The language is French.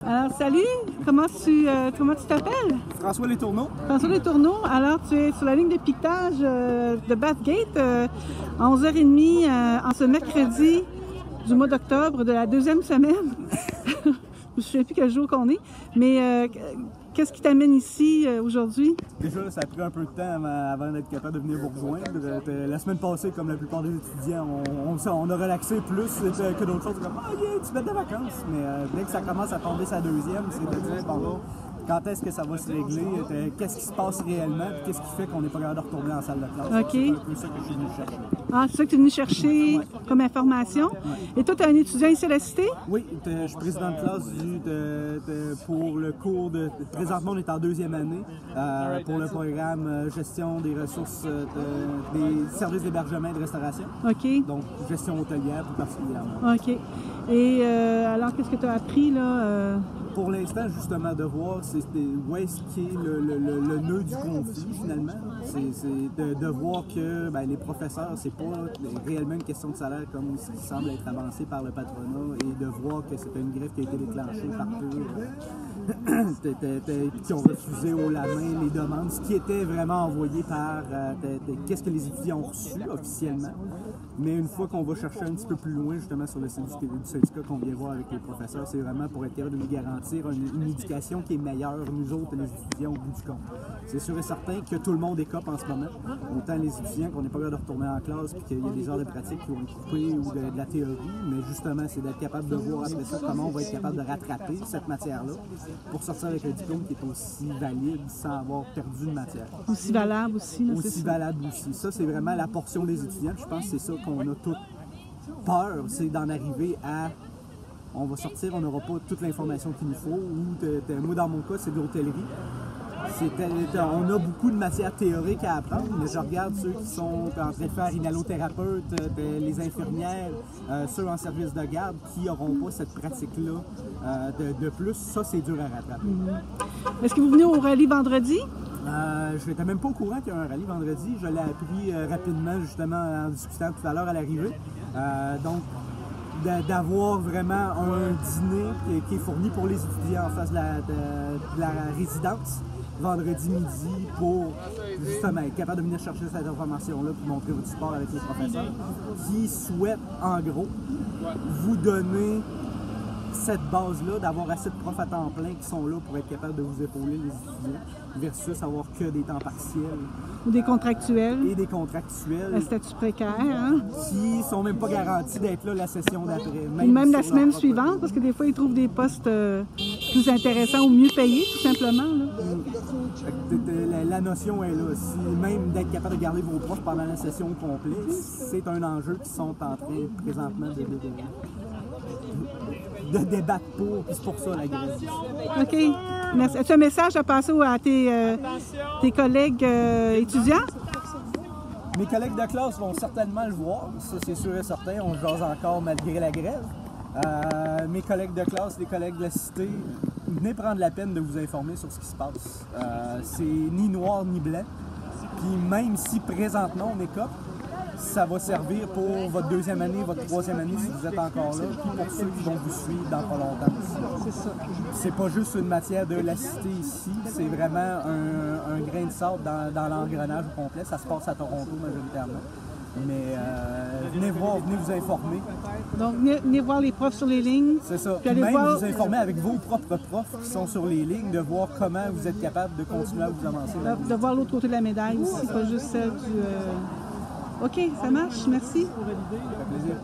Alors, salut! Comment tu t'appelles? François Letourneau. François Letourneau. Alors, tu es sur la ligne de piquetage de Bathgate à 11h30 en ce mercredi du mois d'octobre de la deuxième semaine. Je ne me souviens plus quel jour qu'on est. Mais qu'est-ce qui t'amène ici aujourd'hui? Déjà, ça a pris un peu de temps avant d'être capable de venir vous rejoindre. La semaine passée, comme la plupart des étudiants, on a relaxé plus que d'autres choses. Comme, ah, yeah, tu mets des vacances. Mais dès que ça commence à tomber sa deuxième, c'est de dire, bon là, quand est-ce que ça va se régler? Qu'est-ce qui se passe réellement? Qu'est-ce qui fait qu'on n'est pas capable de retourner en salle de classe? OK. C'est un peu ça que je suis venu chercher. Ah, c'est ça que tu es venu chercher comme information. Ouais. Et toi, tu es un étudiant ici à la Cité? Oui, je suis président de classe pour le cours de... Présentement, on est en deuxième année pour le programme gestion des ressources des services d'hébergement et de restauration. OK. Donc, gestion hôtelière plus particulièrement. OK. Et alors, qu'est-ce que tu as appris là? Pour l'instant, justement, de voir où est-ce qui est le nœud du conflit, finalement. C'est de voir que les professeurs, c'est pas réellement une question de salaire comme ce qui semble être avancé par le patronat, et de voir que c'est une grève qui a été déclenchée par eux, qui ont refusé haut la main les demandes, ce qui était vraiment envoyé par qu'est-ce que les étudiants ont reçu officiellement. Mais une fois qu'on va chercher un petit peu plus loin, justement, sur le site du syndicat qu'on vient voir avec les professeurs, c'est vraiment pour être capable de nous garantir une éducation qui est meilleure, nous autres, les étudiants, au bout du compte. C'est sûr et certain que tout le monde écope en ce moment. Autant les étudiants qu'on n'est pas capable de retourner en classe, puis qu'il y a des heures de pratique qui vont être coupées ou de la théorie, mais justement, c'est d'être capable de voir après ça comment on va être capable de rattraper cette matière-là pour sortir avec un diplôme qui est aussi valide sans avoir perdu une matière. Aussi valable aussi. Là, aussi valable aussi. Ça, c'est vraiment la portion des étudiants. Je pense que c'est ça qu'on a toute peur, c'est d'en arriver à... On va sortir, on n'aura pas toute l'information qu'il nous faut. Ou moi, dans mon cas, c'est de l'hôtellerie. On a beaucoup de matières théoriques à apprendre, mais je regarde ceux qui sont en train de faire inhalothérapeute, les infirmières, ceux en service de garde qui n'auront pas cette pratique-là de plus. Ça, c'est dur à rattraper. Est-ce que vous venez au rallye vendredi? Je n'étais même pas au courant qu'il y a un rallye vendredi. Je l'ai appris rapidement, justement, en discutant tout à l'heure à l'arrivée. Donc, d'avoir vraiment un dîner qui est fourni pour les étudiants en face de la résidence vendredi midi pour justement être capable de venir chercher cette information-là pour montrer votre support avec les professeurs qui souhaitent en gros vous donner cette base-là, d'avoir assez de profs à temps plein qui sont là pour être capables de vous épauler les étudiants versus avoir que des temps partiels. Ou des contractuels. Et des contractuels. Un statut précaire, hein? Qui sont même pas garantis d'être là la session d'après. Même la semaine suivante, parce que des fois, ils trouvent des postes plus intéressants ou mieux payés, tout simplement. Là. La notion est là. Même d'être capable de garder vos profs pendant la session complète, c'est un enjeu qu'ils sont en train présentement de débattre pour, puis c'est pour ça la grève. OK. Merci. As-tu un message à passer à tes collègues étudiants? Mes collègues de classe vont certainement le voir, ça c'est sûr et certain, on jase encore malgré la grève. Mes collègues de classe, les collègues de la Cité, venez prendre la peine de vous informer sur ce qui se passe. C'est ni noir ni blanc, puis même si présentement on écope, ça va servir pour votre deuxième année, votre troisième année si vous êtes encore là, puis pour ceux qui vont vous suivre dans pas longtemps aussi. C'est ça. C'est pas juste une matière de la Cité ici, c'est vraiment un grain de sable dans l'engrenage au complet. Ça se passe à Toronto majoritairement. Mais venez voir, venez vous informer. Donc, venez voir les profs sur les lignes. C'est ça. Puis Même voir... vous informer avec vos propres profs qui sont sur les lignes, de voir comment vous êtes capable de continuer à vous avancer. De voir l'autre côté de la médaille aussi, pas juste celle du... OK, ça marche. Merci. Ça fait plaisir.